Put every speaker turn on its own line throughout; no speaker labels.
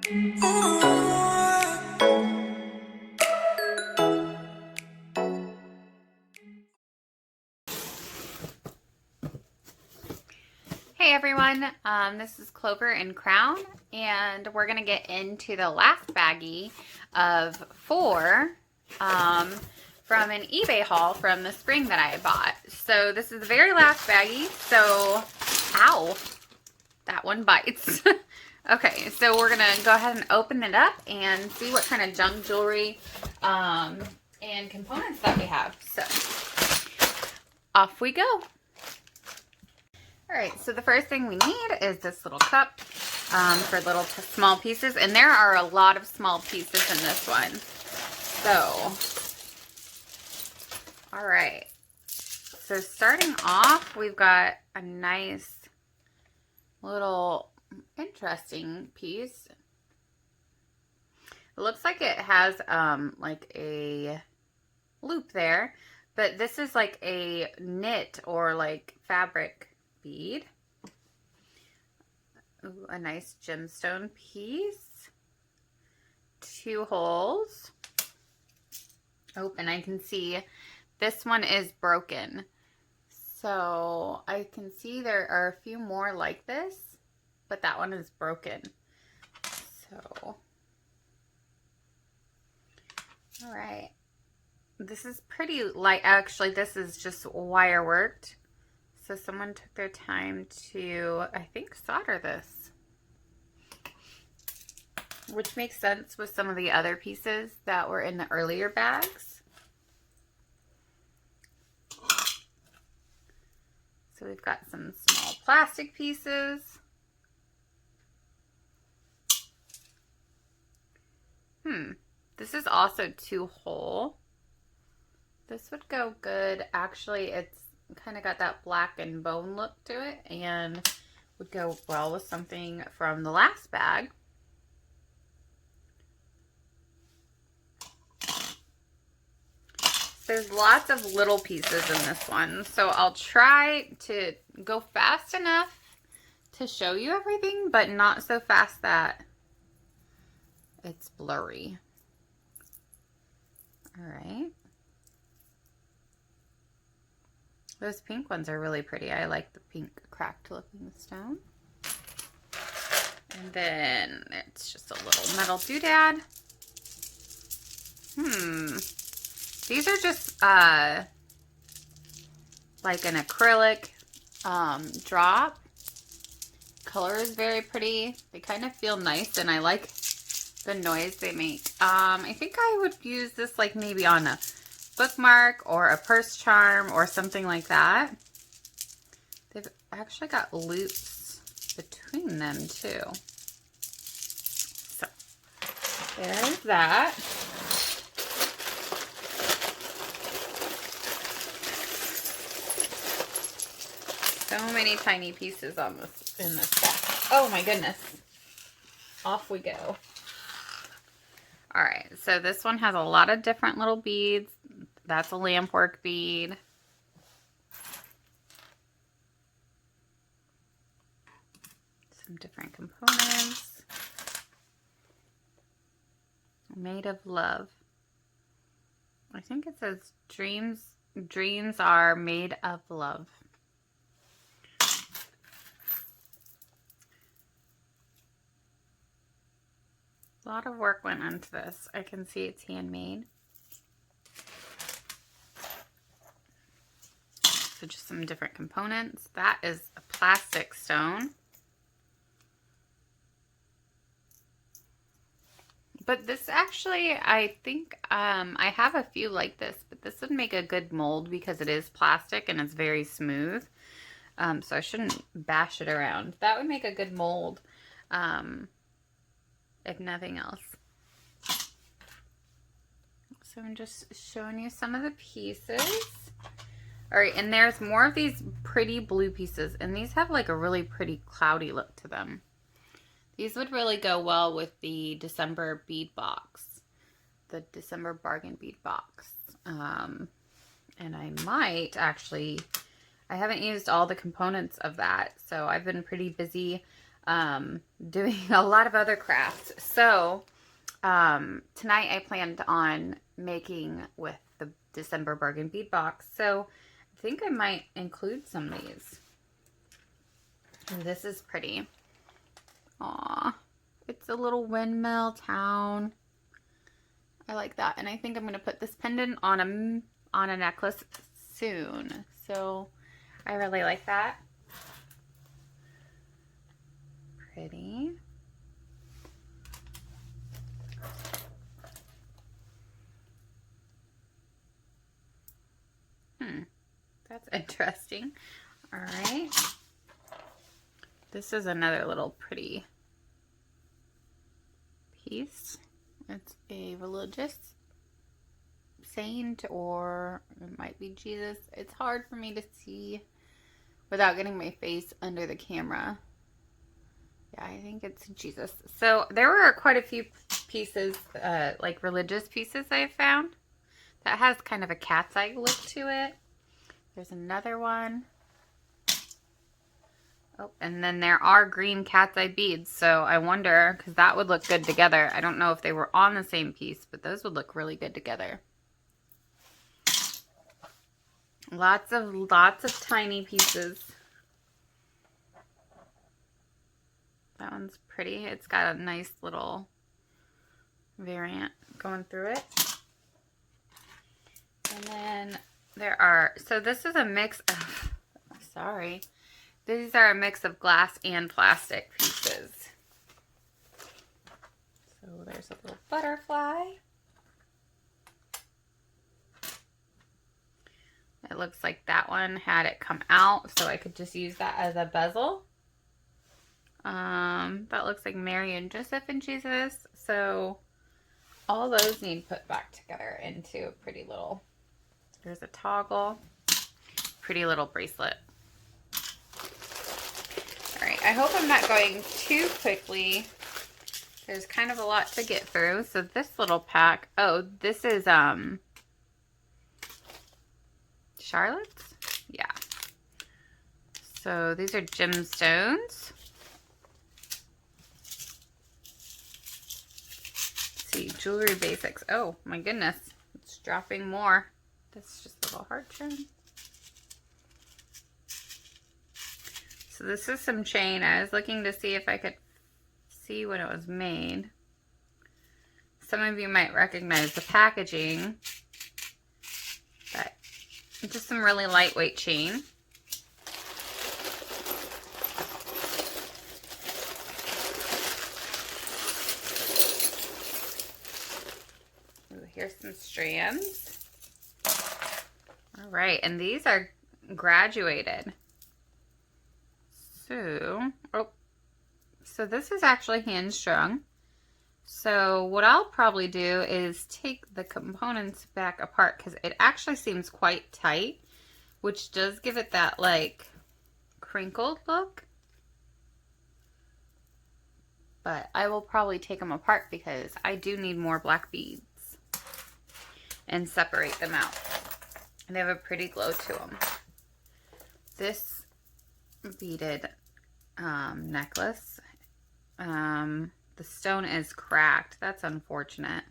Hey everyone, this is Clover and Crown, and we're going to get into the last baggie of 4 from an eBay haul from the spring that I bought. So this is the very last baggie, so, ow, that one bites. Okay, so we're going to go ahead and open it up and see what kind of junk jewelry and components that we have. So, off we go. Alright, so the first thing we need is this little cup for little small pieces. And there are a lot of small pieces in this one. So, alright. So starting off, we've got a nice little interesting piece. It looks like it has like a loop there. But this is like a knit or like fabric bead. Ooh, a nice gemstone piece. 2 holes. Oh, and I can see this one is broken. So I can see there are a few more like this, but that one is broken. So, all right. This is pretty light. Actually, this is just wire worked. So someone took their time to, I think, solder this. Which makes sense with some of the other pieces that were in the earlier bags. So we've got some small plastic pieces. This is also 2 hole. This would go good. Actually, it's kind of got that black and bone look to it and would go well with something from the last bag. There's lots of little pieces in this one, so I'll try to go fast enough to show you everything, but not so fast that it's blurry. All right. Those pink ones are really pretty. I like the pink cracked looking stone. And then it's just a little metal doodad. These are just like an acrylic drop. Color is very pretty. They kind of feel nice and I like the noise they make. I think I would use this like maybe on a bookmark or a purse charm or something like that. They've actually got loops between them too. So there's that. So many tiny pieces on this in this bag. Oh my goodness. Off we go. All right, so this one has a lot of different little beads. That's a lamp work bead. Some different components. Made of love. I think it says dreams are made of love. A lot of work went into this. I can see it's handmade. So just some different components. That is a plastic stone. But this actually, I think I have a few like this, but this would make a good mold because it is plastic and it's very smooth. So I shouldn't bash it around. That would make a good mold. If nothing else. So I'm just showing you some of the pieces. All right, and there's more of these pretty blue pieces, and these have like a really pretty cloudy look to them. These would really go well with the December bead box, the December bargain bead box. And I might actually, I haven't used all the components of that, so I've been pretty busy doing a lot of other crafts. So tonight I planned on making with the December bargain bead box. So I think I might include some of these. And this is pretty. Aw, it's a little windmill town. I like that. And I think I'm going to put this pendant on a necklace soon. So I really like that. Pretty. That's interesting. All right. This is another little pretty piece. It's a religious saint, or it might be Jesus. It's hard for me to see without getting my face under the camera. Yeah, I think it's Jesus. So there were quite a few pieces, like religious pieces I found that has kind of a cat's eye look to it. There's another one. Oh, and then there are green cat's eye beads. So I wonder, because that would look good together. I don't know if they were on the same piece, but those would look really good together. Lots of tiny pieces. That one's pretty. It's got a nice little variant going through it. And then there are, so this is a mix of, sorry. These are a mix of glass and plastic pieces. So there's a little butterfly. It looks like that one had it come out, so I could just use that as a bezel. That looks like Mary and Joseph and Jesus. So all those need put back together into a pretty little, there's a toggle, pretty little bracelet. All right, I hope I'm not going too quickly. There's kind of a lot to get through. So this little pack, oh, this is Charlotte's? Yeah. So these are gemstones. Let's see, jewelry basics. Oh my goodness, it's dropping more. That's just a little hard turn. So this is some chain. I was looking to see if I could see when it was made. Some of you might recognize the packaging, but just some really lightweight chain. Ooh, here's some strands. All right, and these are graduated. So this is actually hand strung. So what I'll probably do is take the components back apart, because it actually seems quite tight, which does give it that like crinkled look. But I will probably take them apart because I do need more black beads and separate them out. They have a pretty glow to them. This beaded necklace, the stone is cracked. That's unfortunate.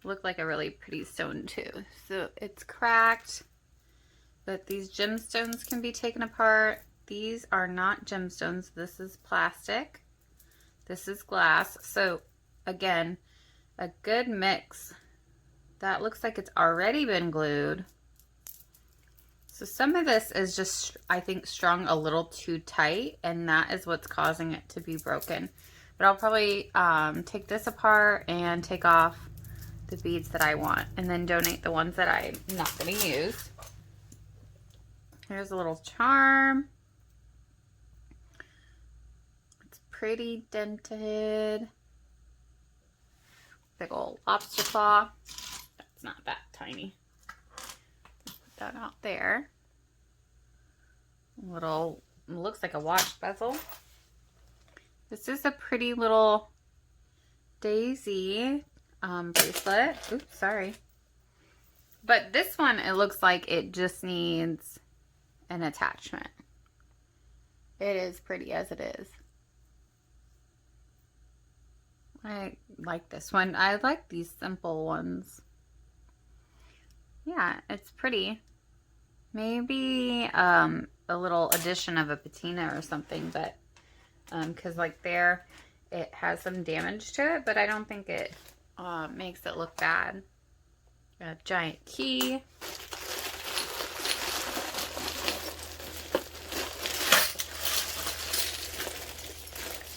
Looked like a really pretty stone too. So it's cracked, but these gemstones can be taken apart. These are not gemstones. This is plastic. This is glass. So again, a good mix. That looks like it's already been glued. So some of this is just, I think, strung a little too tight, and that is what's causing it to be broken. But I'll probably take this apart and take off the beads that I want, and then donate the ones that I'm not going to use. Here's a little charm. It's pretty dented. Big old lobster claw. That's not that tiny. That out there. Little, looks like a watch bezel. This is a pretty little daisy bracelet. Oops, sorry. But this one, it looks like it just needs an attachment. It is pretty as it is. I like this one. I like these simple ones. Yeah, it's pretty. Maybe a little addition of a patina or something, but because like there it has some damage to it, but I don't think it makes it look bad. A giant key.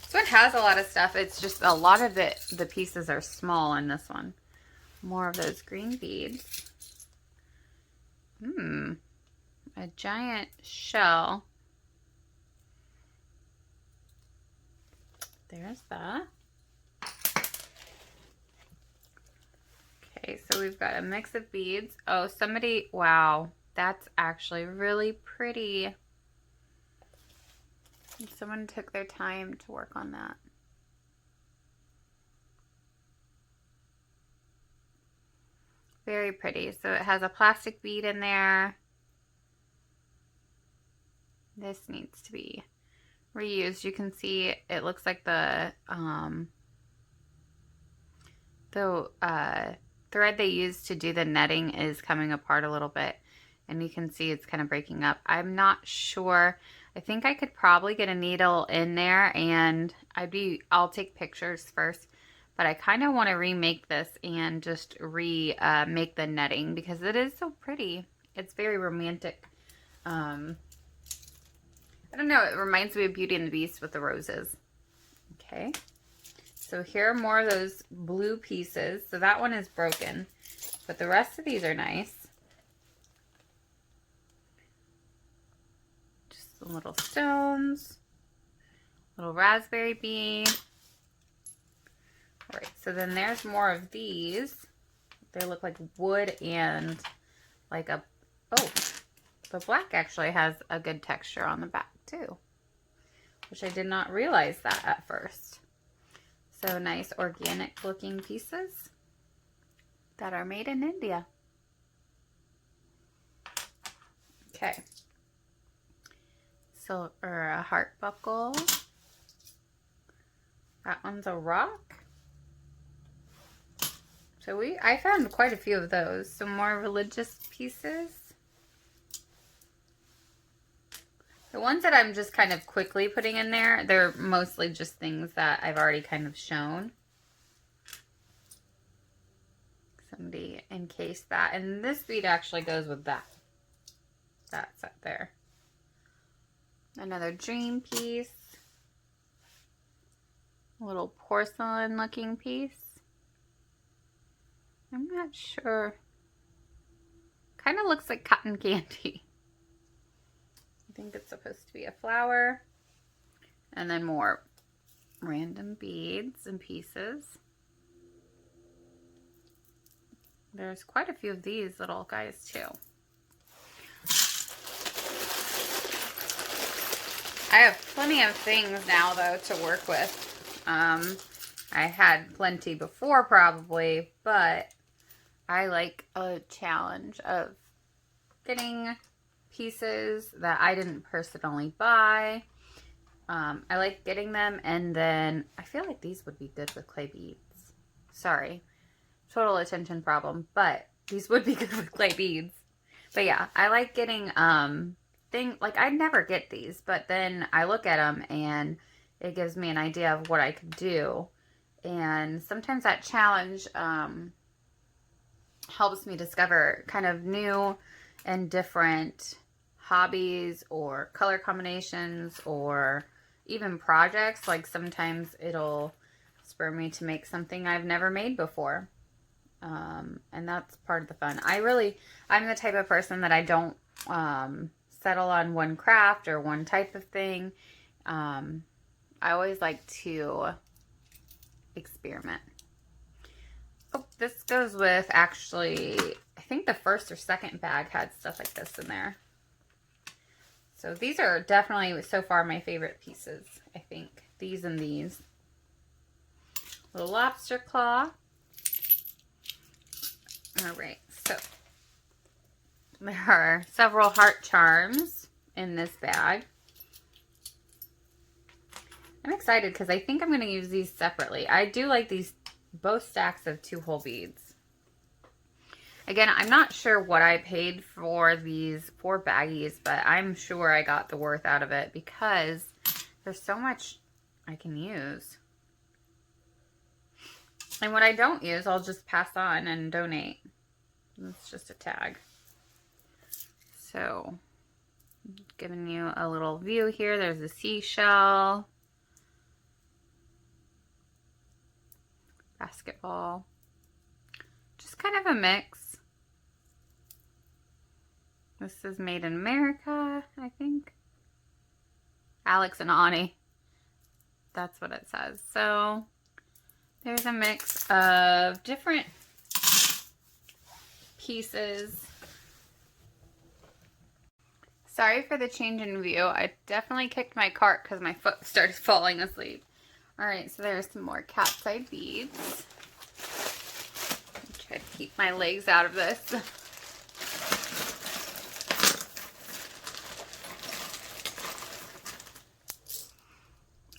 This one has a lot of stuff. It's just a lot of the pieces are small in this one. More of those green beads. A giant shell. There's that. Okay, so we've got a mix of beads. Oh, somebody, wow, that's actually really pretty. Someone took their time to work on that. Very pretty. So it has a plastic bead in there. This needs to be reused. You can see it looks like the thread they used to do the netting is coming apart a little bit, and you can see it's kind of breaking up. I'm not sure. I think I could probably get a needle in there, and I'll take pictures first, but I kind of want to remake this and just make the netting because it is so pretty. It's very romantic. I don't know, it reminds me of Beauty and the Beast with the roses. Okay. So here are more of those blue pieces. So that one is broken, but the rest of these are nice. Just some little stones, little raspberry bead. All right, so then there's more of these. They look like wood and like a, oh, the black actually has a good texture on the back too, which I did not realize that at first. So nice organic looking pieces that are made in India. Okay. So, or a heart buckle. That one's a rock. So I found quite a few of those. Some more religious pieces. The ones that I'm just kind of quickly putting in there, they're mostly just things that I've already kind of shown. Somebody encased that. And this bead actually goes with that. That's up there. Another dream piece. A little porcelain looking piece. I'm not sure. Kind of looks like cotton candy. I think it's supposed to be a flower. And then more random beads and pieces. There's quite a few of these little guys too. I have plenty of things now though to work with. I had plenty before probably, but I like a challenge of getting pieces that I didn't personally buy. I like getting them, and then I feel like these would be good with clay beads. Sorry, total attention problem, but these would be good with clay beads. But yeah, I like getting like I never get these, but then I look at them and it gives me an idea of what I could do. And sometimes that challenge helps me discover kind of new and different hobbies or color combinations or even projects. Like sometimes it'll spur me to make something I've never made before. And that's part of the fun. I'm the type of person that I don't settle on one craft or one type of thing. I always like to experiment. Oh, this goes with actually, I think the first or second bag had stuff like this in there. So these are definitely so far my favorite pieces, I think. These and these. Little lobster claw. All right, so there are several heart charms in this bag. I'm excited because I think I'm going to use these separately. I do like these both stacks of 2 whole beads. Again, I'm not sure what I paid for these 4 baggies, but I'm sure I got the worth out of it because there's so much I can use. And what I don't use, I'll just pass on and donate. It's just a tag. So, giving you a little view here. There's a seashell. Basketball. Just kind of a mix. This is made in America, I think. Alex and Ani. That's what it says. So, there's a mix of different pieces. Sorry for the change in view. I definitely kicked my cart because my foot started falling asleep. Alright, so there's some more cat's eye beads. Try to keep my legs out of this.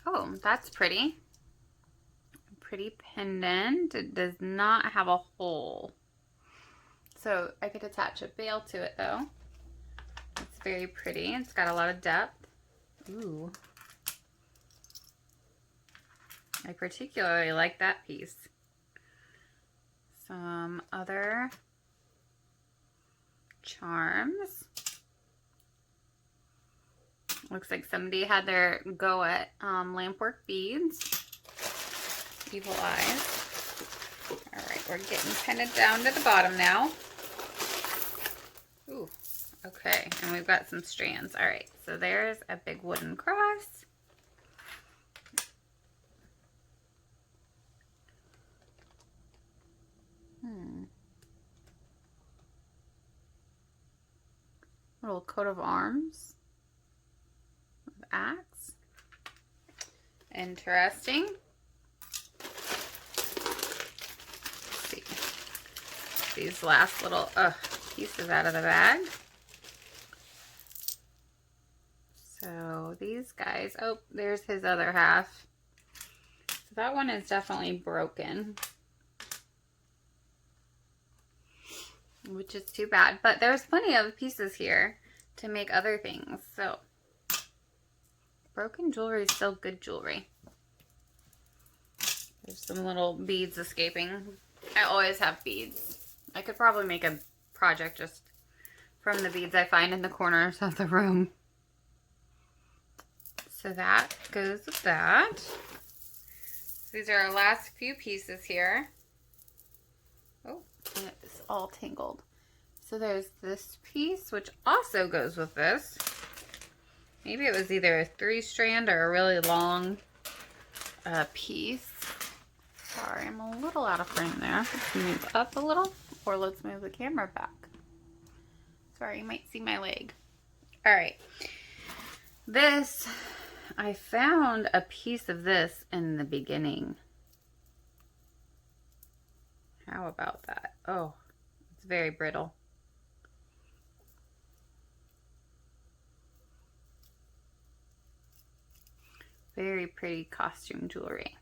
Oh, that's pretty. Pretty pendant. It does not have a hole. So I could attach a veil to it though. It's very pretty. It's got a lot of depth. Ooh. I particularly like that piece. Some other charms. Looks like somebody had their go at lampwork beads. Evil eyes. Alright, we're getting kind of down to the bottom now. Ooh, okay, and we've got some strands. Alright, so there's a big wooden cross. Little coat of arms. Axe. Interesting. Let's see. These last little pieces out of the bag. So these guys, oh, there's his other half. So that one is definitely broken, which is too bad, but there's plenty of pieces here to make other things. So broken jewelry is still good jewelry. There's some little beads escaping. I always have beads. I could probably make a project just from the beads I find in the corners of the room. So that goes with that. These are our last few pieces here. Oh, it's all tangled. So there's this piece, which also goes with this. Maybe it was either a 3-strand or a really long piece. Sorry, I'm a little out of frame there. Let's move up a little, or let's move the camera back. Sorry, you might see my leg. All right. This, I found a piece of this in the beginning. How about that? Oh, it's very brittle. Very pretty costume jewelry.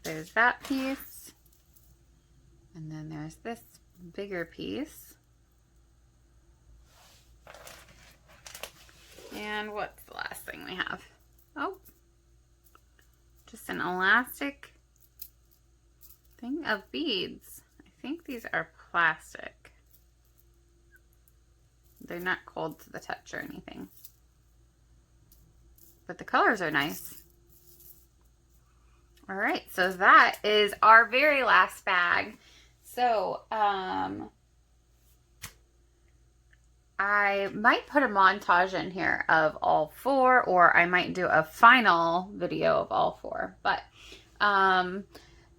There's that piece. And then there's this bigger piece. And what's the last thing we have? Oh, just an elastic thing of beads. I think these are plastic. They're not cold to the touch or anything. But the colors are nice. All right, so that is our very last bag. So, I might put a montage in here of all 4, or I might do a final video of all 4. But the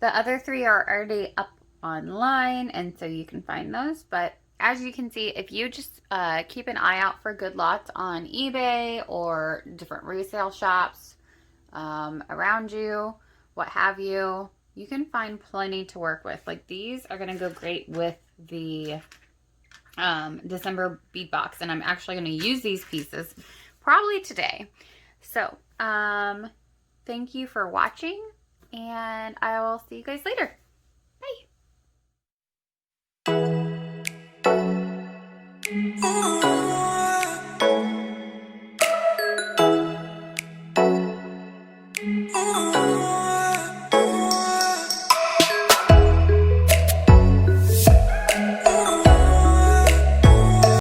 other 3 are already up online, and so you can find those. But as you can see, if you just keep an eye out for good lots on eBay or different resale shops around you, what have you, you can find plenty to work with. Like these are going to go great with the December bead box, and I'm actually going to use these pieces probably today. So thank you for watching, and I will see you guys later.